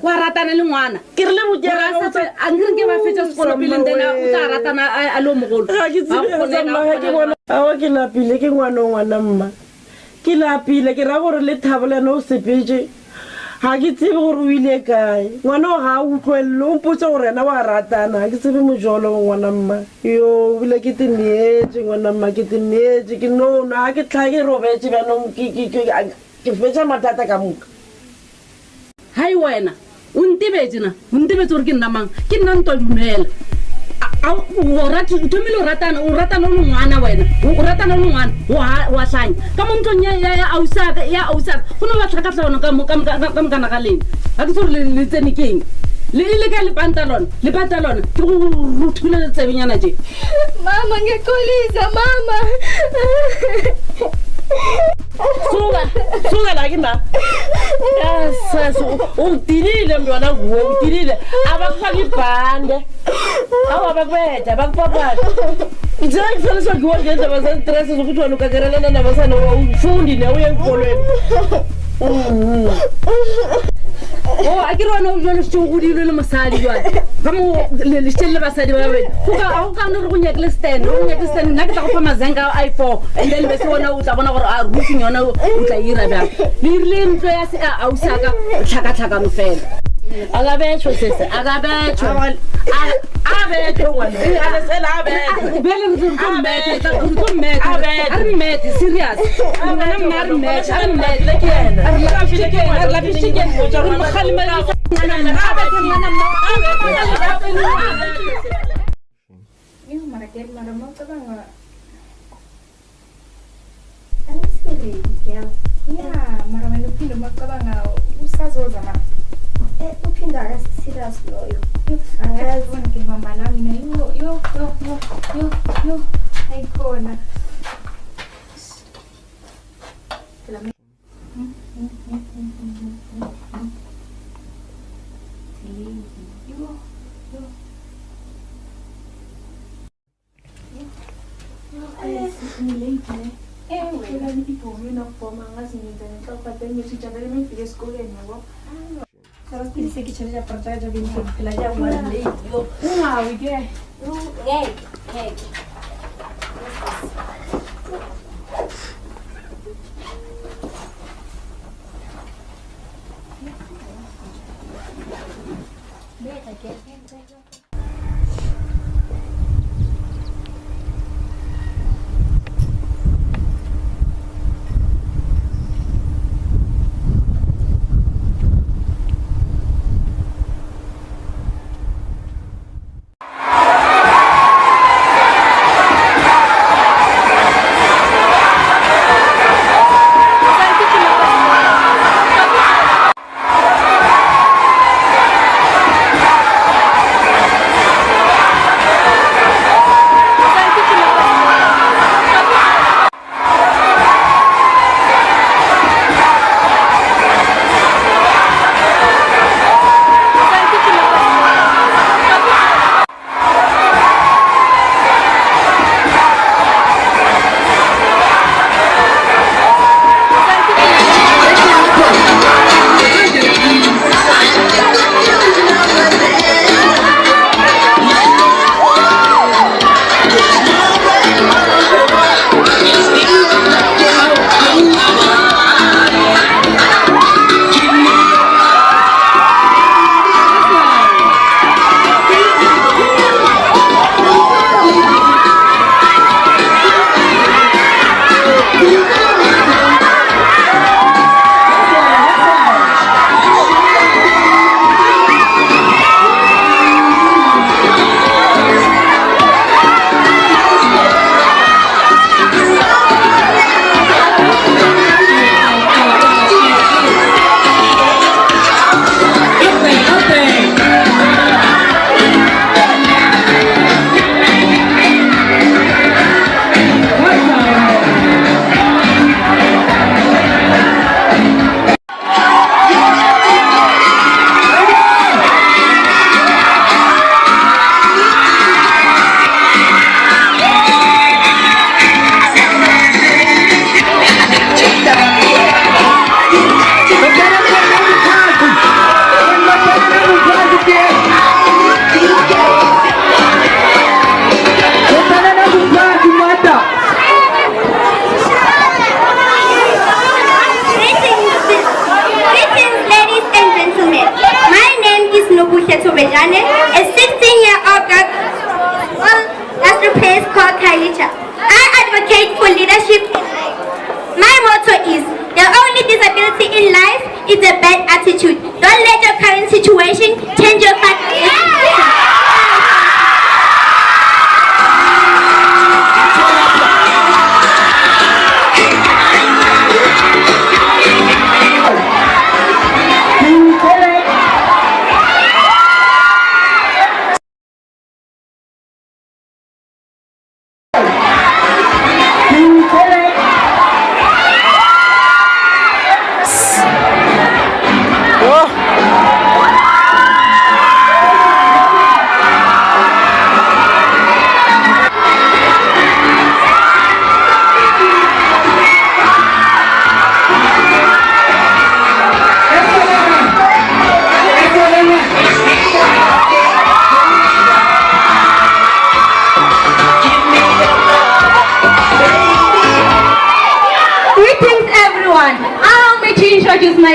wa ratana le ngwana ke re le botjera a ngire ke ba fetsa sekolo pele ndena o tla ratana a lo mogolo ga ke tsebe ke bona awa ke lapile ke ngwana mma ke lapile ke ra gore le thabolana o sepetse ha ke tsebe gore o ile kae ngwana ga o utlwelle o mpotse gore yena wa ratana ha ke tsebe mojolo ngwana mma yo bile ke tineetse ngwana mma ke tineetse ke nono ha ke tla ke robetse banong ke fetsa mathata ka moka hai wena o ntebetse gore ke nna mang ke nna ntwa dumela thomile o ratana le ngwana wena o ratana le ngwana wa hlanya ka mo ntlong ya ausaka go ne ba tlhakatla ona ka mokana ga lena ga ke tsore le tsene keng le ile ka lepata lona ke go rothule letsebenyana je mama ngekolisa mama suka la ke ma utilile mntwana nguwe utilile abakufaka ibhande abakubetha bakupapasha njengakufanisa ngiwo ngendaba zestress zokuthi wena ukakerelana nabasana ufundi ne uye enkolweni akere wana o jalo setse o godilwe le mosadi jale ka mo lesiteng le basadi ba babedi ga go kane re go nyakele stand nna ke tla go fa mazenka a i4 and then bese ona o tla bona gore a roofing yona o tla ira bjang le irile ntlo ya se ausaka tlhakatlhakano fela akabetho sese akabetho serious mara wena uphinde umacabanga usazoza mara uphinda akasiserious loyo angayazibona ke mama lami na yo ayikhona Dice que c'è già portato che la già guarda lì. Wow, che? Hey.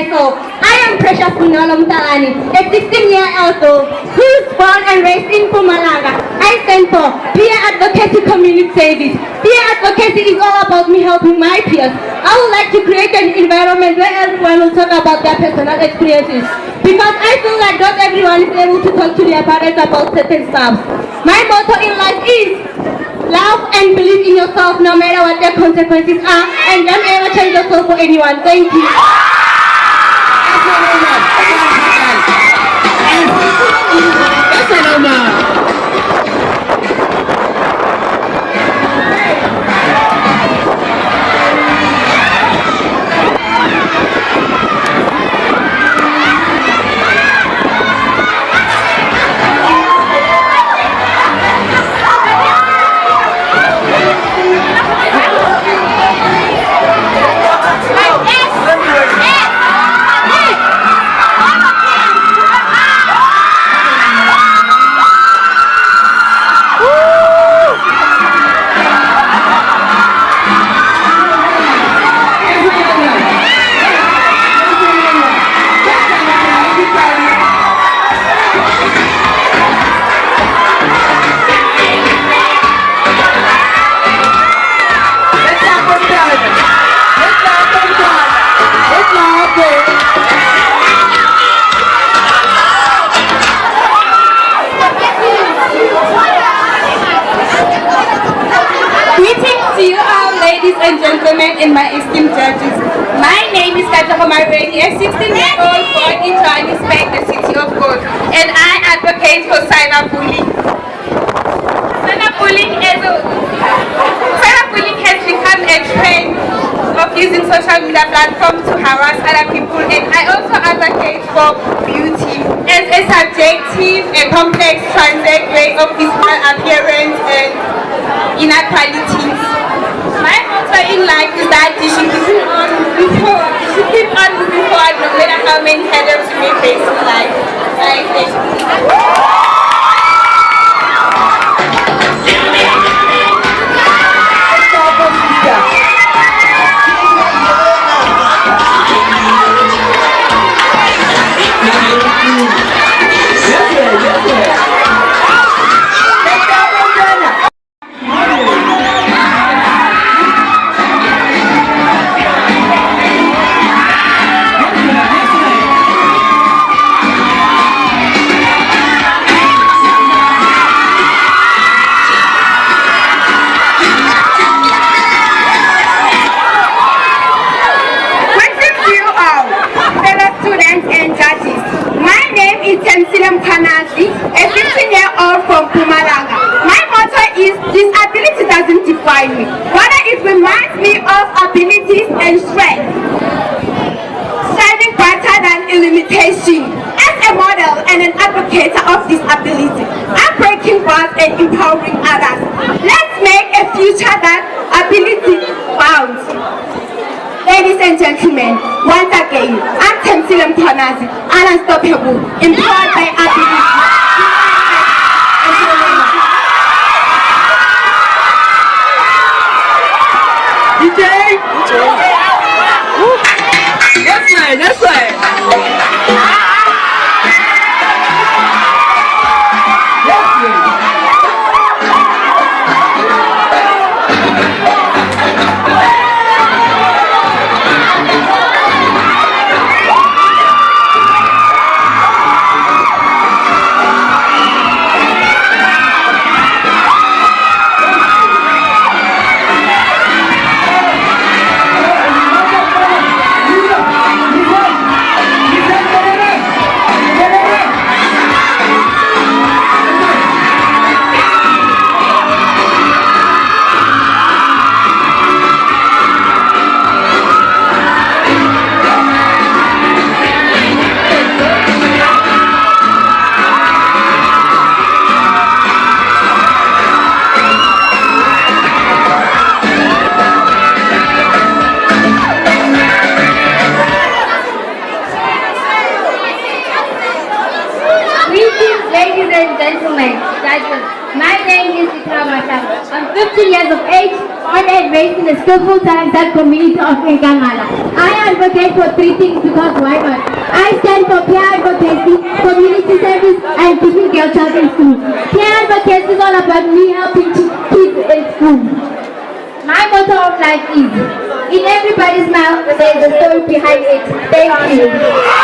myself. I am Precious Bunolo Mtalani, a 16-year-old girl who is born and raised in Mpumalanga. I stand for Peer Advocacy Community Service. Peer advocacy is all about me helping my peers. I would like to create an environment where everyone will talk about their personal experiences, because I feel like not everyone is able to talk to their parents about certain stuff. My motto in life is love and believe in yourself no matter what their consequences are, and don't ever change yourself for anyone. Thank you. and gentlemen and my esteemed judges. My name is Katako Marweni, a 16-year-old born in Johannesburg, the city of God, and I advocate for cyberbullying. Cyberbullying has become a trend of using social media platforms to harass other people, and I also advocate for beauty as a subjective and complex transient way of physical appearance and inequalities. My motto in life is that you should keep on moving forward. You should keep on moving forward no matter how many hurdles you may face in life. Thank you. A 15-year-old from Mpumalanga. My motto is disability doesn't define me. Rather, it reminds me of abilities and strength. Shining brighter than a limitation. As a model and an advocate of disability, I'm breaking bars and empowering others. Let's make a future that ability bounds. Ladies and gentlemen, once again, I'm Temsile Mkhwanazi, unstoppable, empowered by ability. That's right. gentlemen, judges, my name is Ikram Masham. I'm 15 years of age and I raised in the skillful talented community of Ekamala. I advocate for 3 things because why not? I stand for peer advocacy, community service, and keeping girl child in school. Peer advocacy is all about me helping kids in school. My motto of life is, in everybody's mouth, there is a story behind it. Thank you.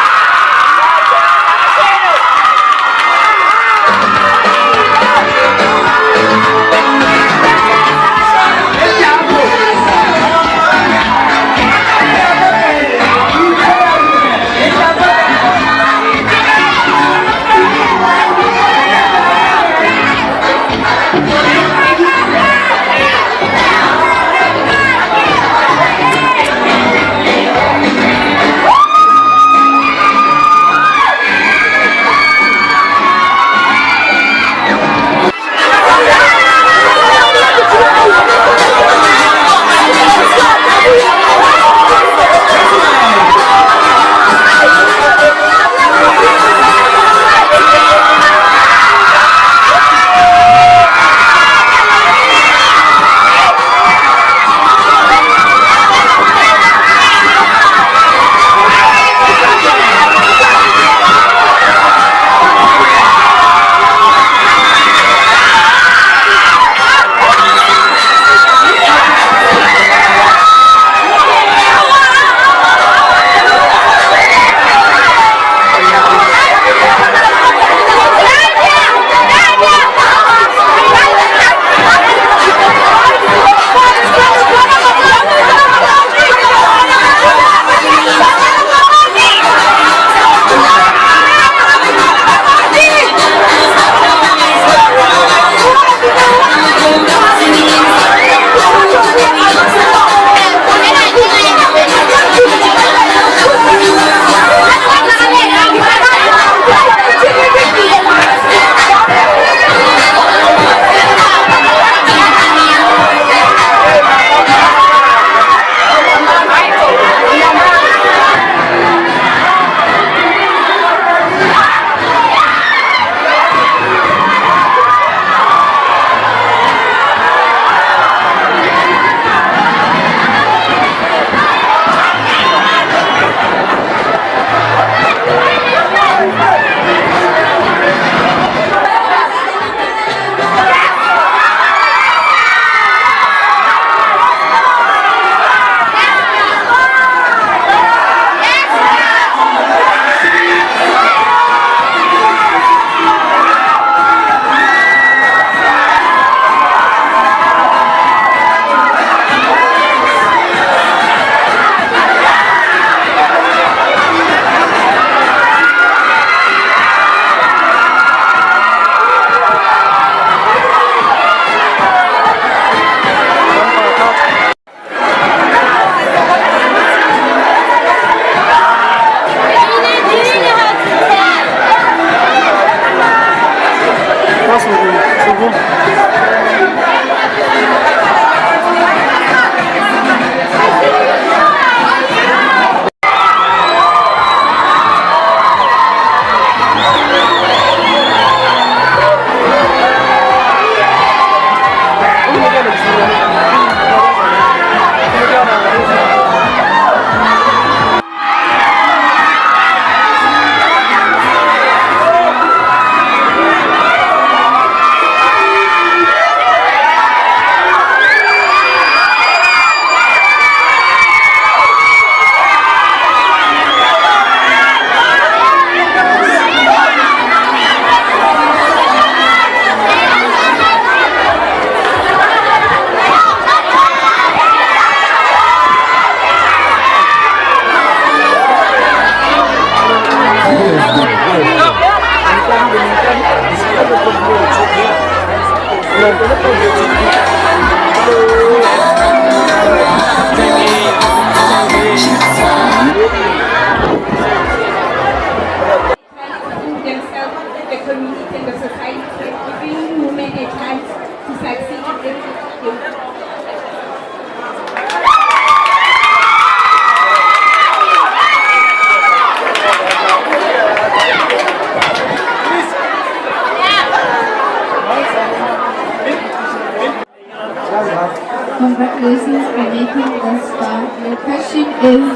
Congratulations for making this far. Your question is,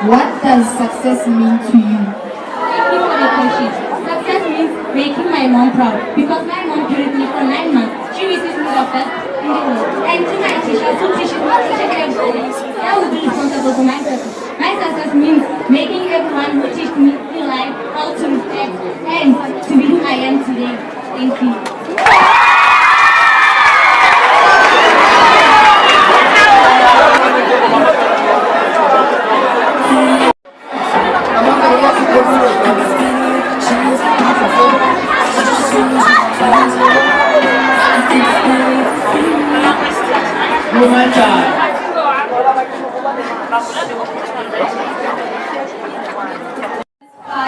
what does success mean to you? Thank you for the question. Success means making my mom proud because my mom carried me for 9 months. She received me the best in the world. And to my teachers who teach me everybody, I will be responsible for my success. My success means making everyone who teach me in life how to respect and to be who I am today. Thank you.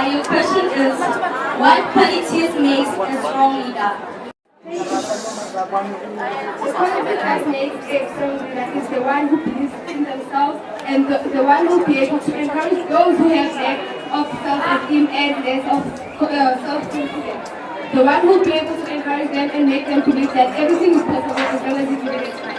Your question is, what qualities makes a strong leader? The quality that makes a strong leader is the one who believes in themselves and the one who be able to encourage those who have lack of self-esteem and less of self-confidence. The one who be able to encourage them and make them believe that everything is possible as long as you give it a try.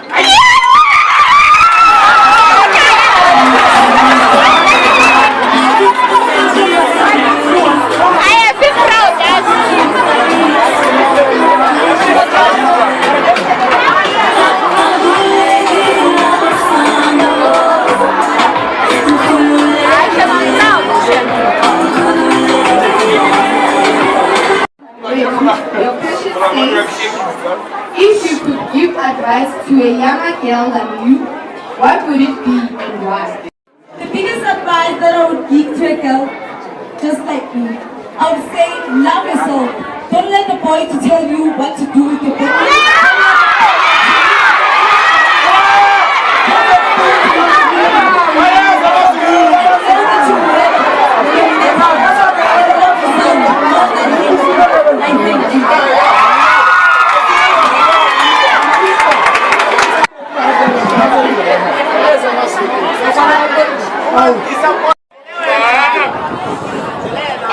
Your question is, if you could give advice to a younger girl than you, what would it be and why? The biggest advice that I would give to a girl just like me, I would say love yourself. Don't let the boy to tell you what to do with your body.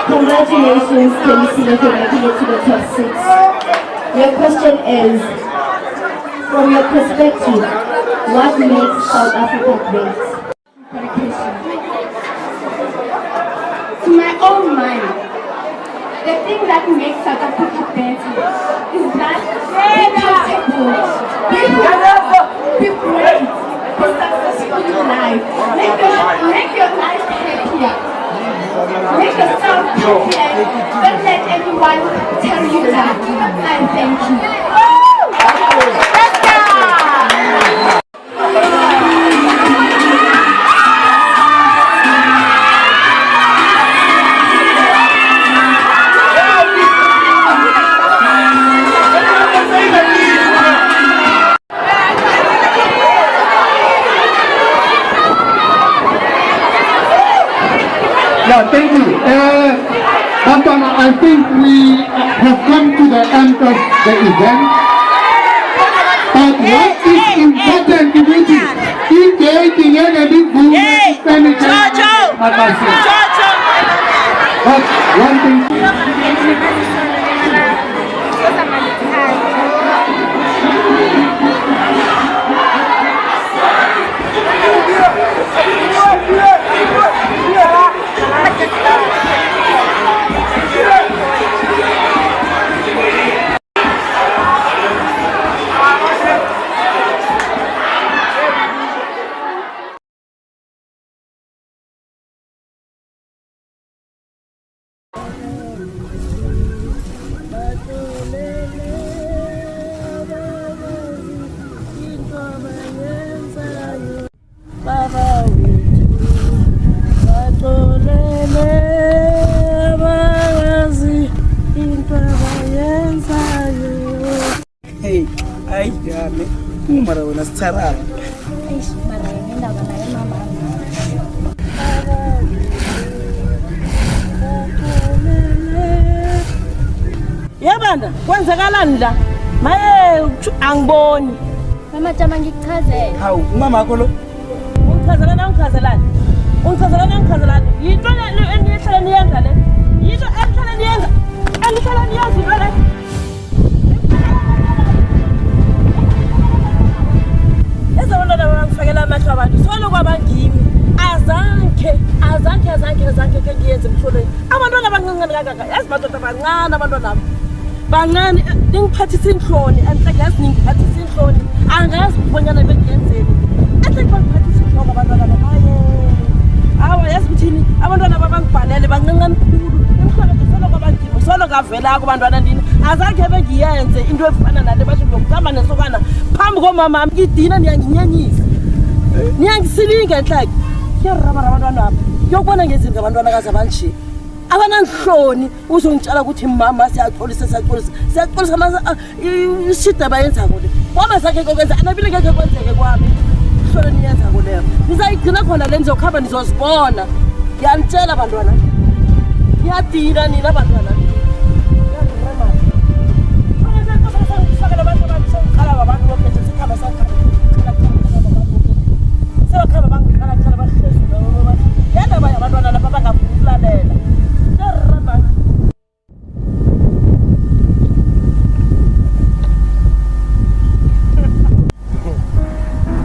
Congratulations, Temisile, for making it to the top 6. Your question is, from your perspective, what makes South Africa great? To my own mind, the thing that makes South Africa better is that be great, be successful in life, make your life happier. Make yourself happier. Don't let everyone tell you that. And thank you. Yeah, thank you. I think we have come to the end of the event. But what is important to me is if they can be good, but one thing. Hey, ay yami, umara wena sitsarara. Eish, mara yena indaba nayo mama. Yabanda, kwenzakalani la? Maye angiboni. Mama Jama ngikuchazela. Hawu, umama wakho lo. Ungichazelana ungichazelani? Ungichazelana ungichazelani? Yinto enihlala niyenza le. Yinto enihlala niyenza. Enihlala niyenza le. engizange ke ngiyenze emhlolweni abantwana abancancane kangaka yazi madoda bancane abantwana abo bancane ngingiphathisa inhloni anhle yazi ngingiphathisa inhloni angazi ukubonyana bekuyenzeni athi bangiphathisa inhloko abantwana baye awa yazi ukuthini abantwana babangibhalele bancancane khulu emhlolweni solo kwabangibo solo kavela kubantwana ndini azange bengiyenze into efana nale basho ngokuhamba nesokana phambi komama ngidina niyanginyenyisa niyangisilinga enhlaki kuyaraba abantwana apha yokubona ngezinto ngabantwana kazabanje abananhloni uzongitshela ukuthi mama siyaxolisa ishida bayenzako le wama sakhe kokwenza anabile ngeke kwenzeke kwami hlolo niyenzako leyo nizayigcina khona le nizokuhamba nizozibona ngiyanitshela abantwana ngiyadina nina abantwana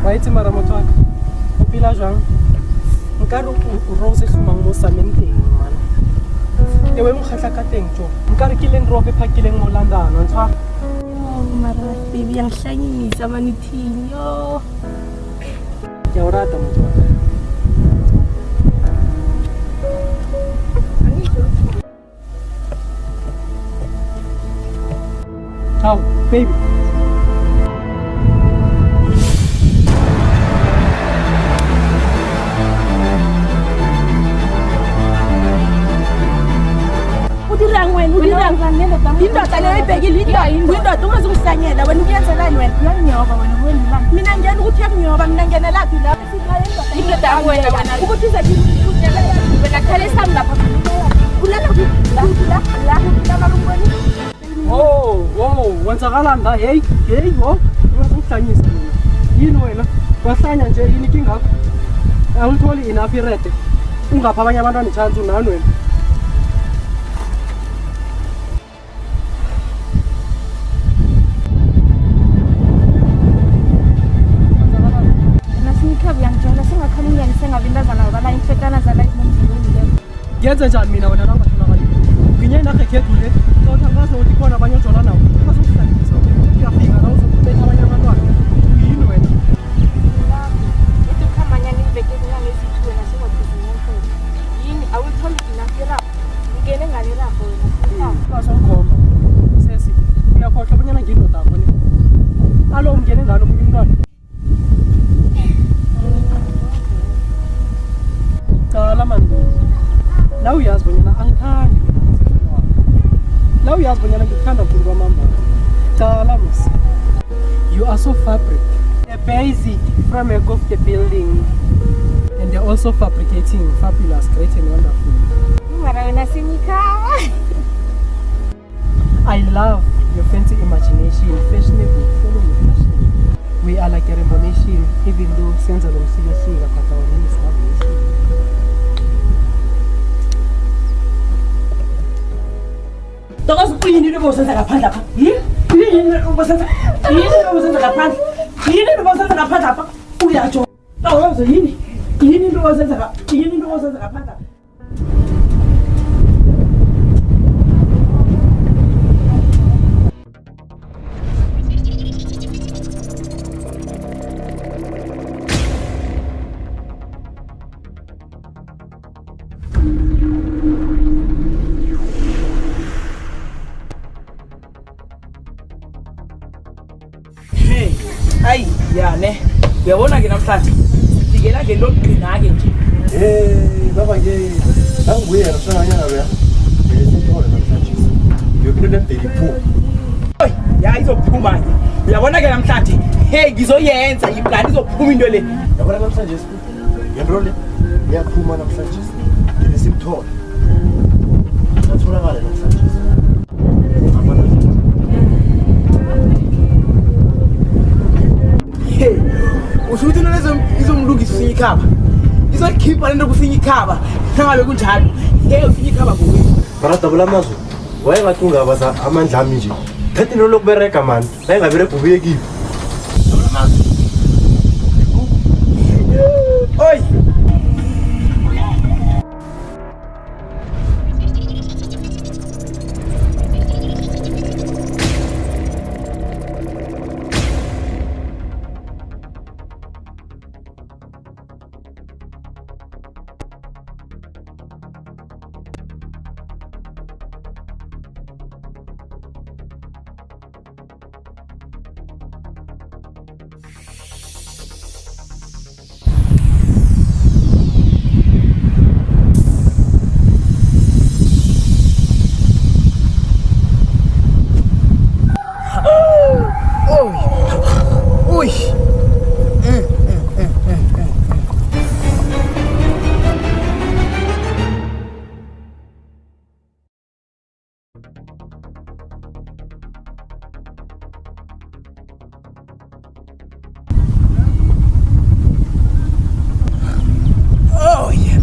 Waitse mara motho wa ka o pila jwang nkare o rose hlomang mo sameng teng mana ewe mokgatla ka teng jo nkare ke leng rope phakileng mo London wa ntshwa mara baby yangihlanyisa manithini yo ke a o rata motho wa ka Ciao, baby. Udirang wena, udirang. Indoda leyo ibhekile indoda ungazukuhlanyela wena ukuyenzelani wena? Uyanyoba wena kwendilani? Mina ngiyena ukuthi uyakunyoba mina ngenelaphi la? Indoda wena wena. Ukuthi uzakuthela Wena khale sami lapha. Ulala la malungweni. Oh, wenzakalani la? Hey, wo. Ungazukuhlanyisa mina. Yini wena? Wahlanya nje yini kingakho? Awulitholi enough irede. Ungapha abanye abantwana ichance unani wena? Yenze njani mina wena nangatholakali nginye nakekhethu le kodwa ngazothi khona abanye ojola nawo bazokuhlangisa uyafika la uzokubetha abanye abantwana yini wena bazomkhomba sesi uyakhohlwa abanyana ngiyindoda akho ni alo ungene ngalo omunye umntwana cala mandoda la uyazi bonyana angithandi la uyazi bonyana ngikuthanda mkhulu kwamamba cala mos you are so fabric a basic framework of the building and they're also fabricating fabulous great and wonderful I love your fancy imagination fashionable follow your fashion we are like a rainbow nation even though senza lo msika but our name is love nation Tokoza kuyini into obusenza ngaphandle apha? Yini obusenza? Yini obusenza ngaphandle? Yini obusenza ngaphandle apha? Uyatsho. Awuyazi yini? Yini into obusenza ngaphandle? Ayi yane uyabona ke namhlanje sifikela ke lokugcina ke nje baba nje angibuye rasanyana beya besithole namhlanje yokulela ndeliphuma oy ya izophuma ke uyabona ke namhlanje ngizoyenza iplan izophuma into le yabona namhlanje yento le iyaphuma namhlanje ngisimthole natholakala namhlanje ushuthi lezo izomlungisa usinye ikhaba izokhipha lento kusinye ikhaba nangabe kunjalo usinye ikhaba ngokuyi barada bulamazwe wayengathi ungabaza amandla ami nje thathi into lokubereka mani ayingabereka ubuye kiyo oy Uy. Oh yeah.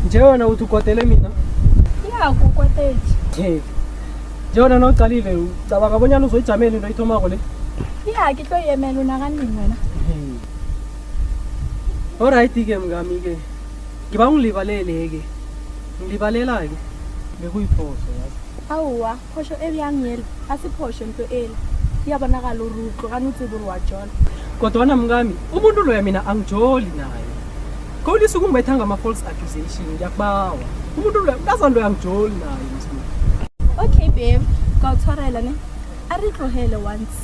Njewona utukwatele mina? Ya kukwatele. Njewona noqalile ucabanga bonyana uzoyijamela into ayithomako le? Ya ke tlo yemela una kanini wena? Alright-ke mngami ke. Ngiba ungilibalele-ke. Ngilibalela-ke. Bekuyiphoso yazi. Awuwa, phosho ebyangiyela. Asiphosho into ele. Iyabonakala urutlo kanutsibu ruwajola. Kodwana mngami, umuntu loya mina angijoli naye. Khawulisa ukungibethanga ama-false accusation, ngiyakubawa. Umuntu loya, mntazana loya angijoli naye msimo. Okay babe, kawutshwarela ne? A re tlohele once.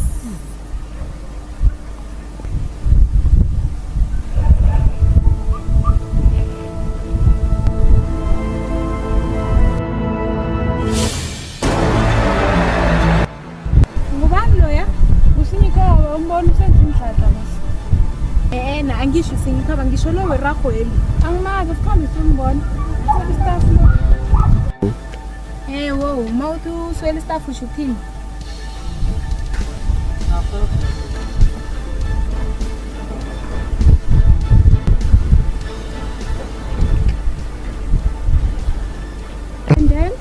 Ngubani loya? Usinyikaba umbona usenza umdladla masi. Na angisho sinyikaba ngisho lo weragweli. Angimazi sikhambe simbona. Sobe staff lo. Wo, mawuthi swele staff ushuthini. And then,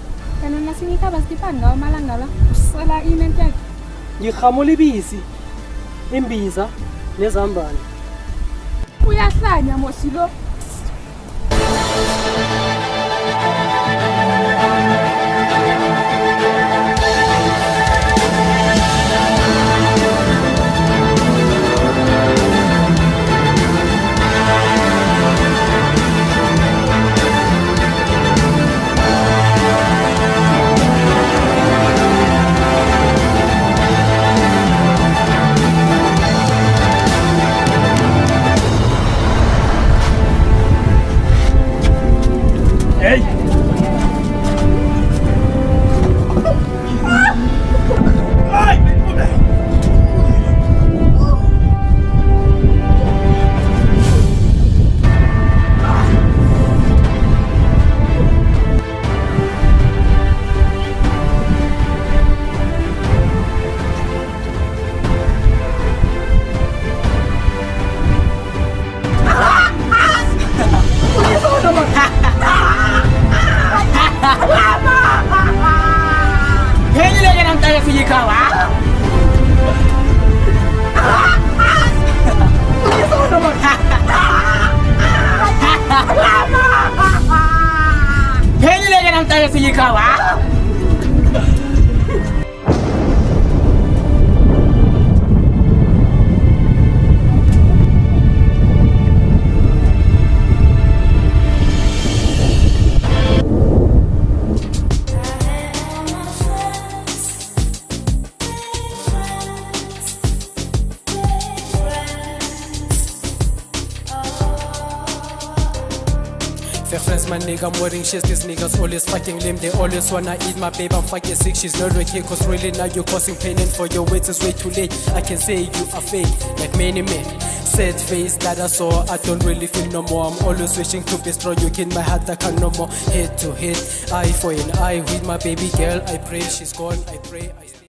kana nasinyikaba Stefan ngawo malanga la. Usala iment yakhe. Ngirhamula ibisi, imbiza nezambane. Uyahlanya mosilo. Hey! Fair friends, my nigga, I'm wearing shit. These niggas always fucking lame. They always wanna eat my babe. I'm fucking sick. She's not okay. Cause really now you're causing pain. And for your weight is way too late. I can say you are fake, like many men. Sad face that I saw. I don't really feel no more. I'm always wishing to be strong. You kill my heart, I can no more. Head to head, eye for an eye with my baby girl. I pray she's gone. I pray.